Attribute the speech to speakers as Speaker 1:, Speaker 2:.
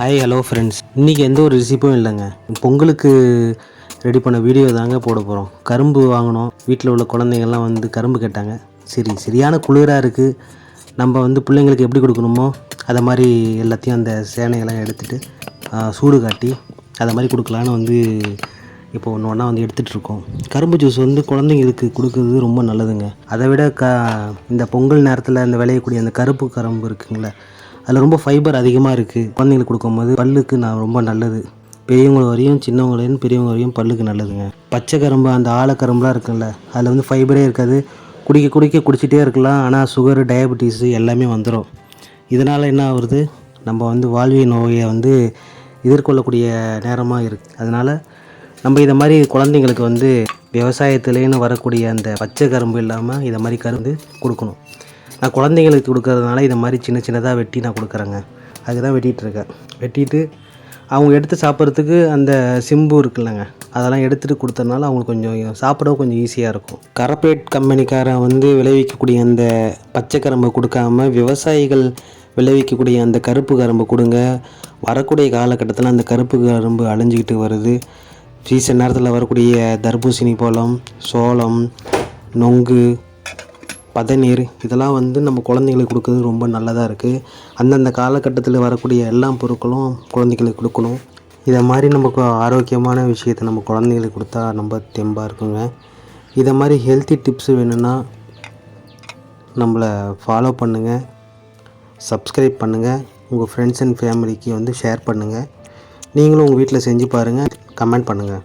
Speaker 1: Hi hello friends, இன்றைக்கி எந்த ஒரு ரெசிப்பும் இல்லைங்க. பொங்கலுக்கு ரெடி பண்ண வீடியோ தாங்க போட போகிறோம். கரும்பு வாங்கினோம். வீட்டில் உள்ள குழந்தைங்கள்லாம் வந்து கரும்பு கேட்டாங்க. சரியான குளிராக இருக்குது. நம்ம வந்து பிள்ளைங்களுக்கு எப்படி கொடுக்கணுமோ அதை மாதிரி எல்லாத்தையும் அந்த சேனையெல்லாம் எடுத்துகிட்டு சூடு காட்டி அதை மாதிரி கொடுக்கலான்னு வந்து இப்போ ஒன்று ஒன்றா வந்து எடுத்துகிட்ருக்கோம். கரும்பு ஜூஸ் வந்து குழந்தைங்களுக்கு கொடுக்குறது ரொம்ப நல்லதுங்க. அதை விட இந்த பொங்கல் நேரத்தில் அந்த விளையக்கூடிய அந்த கருப்பு கரும்பு இருக்குங்களே, அதில் ரொம்ப ஃபைபர் அதிகமாக இருக்குது. குழந்தைங்களுக்கு கொடுக்கும்போது பல்லுக்கு ரொம்ப நல்லது. பெரியவங்க வரையும் சின்னவங்க வரையும் பெரியவங்க வரையும் பல்லுக்கு நல்லதுங்க. பச்சை கரும்பு அந்த ஆழக்கரும்புலாம் இருக்குல்ல, அதில் வந்து ஃபைபரே இருக்காது. குடிச்சிட்டே இருக்கலாம். ஆனால் சுகரு, டயபெட்டிஸு எல்லாமே வந்துடும். இதனால் என்ன ஆகுறது, நம்ம வந்து வாழ்வியல் நோயை வந்து எதிர்கொள்ளக்கூடிய நேரமாக இருக்குது. அதனால் நம்ம இதை மாதிரி குழந்தைங்களுக்கு வந்து விவசாயத்துலேன்னு வரக்கூடிய அந்த பச்சை கரும்பு இல்லாமல் இதை மாதிரி கரும்பு கொடுக்கணும். நான் குழந்தைங்களுக்கு கொடுக்கறதுனால இதை மாதிரி சின்னதாக வெட்டி நான் கொடுக்குறேங்க. அதுதான் வெட்டிகிட்ருக்கேன். வெட்டிட்டு அவங்க எடுத்து சாப்பிட்றதுக்கு அந்த சிம்பு இருக்குல்லங்க, அதெல்லாம் எடுத்துகிட்டு கொடுத்ததுனால அவங்களுக்கு கொஞ்சம் சாப்பிடவும் கொஞ்சம் ஈஸியாக இருக்கும். கார்ப்பரேட் கம்பெனிக்காரன் வந்து விளைவிக்கக்கூடிய அந்த பச்சை கரும்பை கொடுக்காம விவசாயிகள் விளைவிக்கக்கூடிய அந்த கருப்பு கரும்பு கொடுங்க. வரக்கூடிய காலகட்டத்தில் அந்த கருப்பு கரும்பு அழிஞ்சிக்கிட்டு வருது. சீசன் நேரத்தில் வரக்கூடிய தர்பூசணி பழம், சோளம், நொங்கு, பதநீர் இதெல்லாம் வந்து நம்ம குழந்தைங்களுக்கு கொடுக்குறது ரொம்ப நல்லதாக இருக்குது. அந்தந்த காலகட்டத்தில் வரக்கூடிய எல்லா பொருட்களும் குழந்தைங்களுக்கு கொடுக்கணும். இதை மாதிரி நமக்கு ஆரோக்கியமான விஷயத்தை நம்ம குழந்தைங்களுக்கு கொடுத்தா ரொம்ப தெம்பாக இருக்குங்க. இதை மாதிரி ஹெல்த்தி டிப்ஸு வேணும்னா நம்மளை ஃபாலோ பண்ணுங்கள், சப்ஸ்கிரைப் பண்ணுங்கள், உங்கள் ஃப்ரெண்ட்ஸ் அண்ட் ஃபேமிலிக்கு வந்து ஷேர் பண்ணுங்கள். நீங்களும் உங்கள் வீட்டில் செஞ்சு பாருங்கள், கமெண்ட் பண்ணுங்கள்.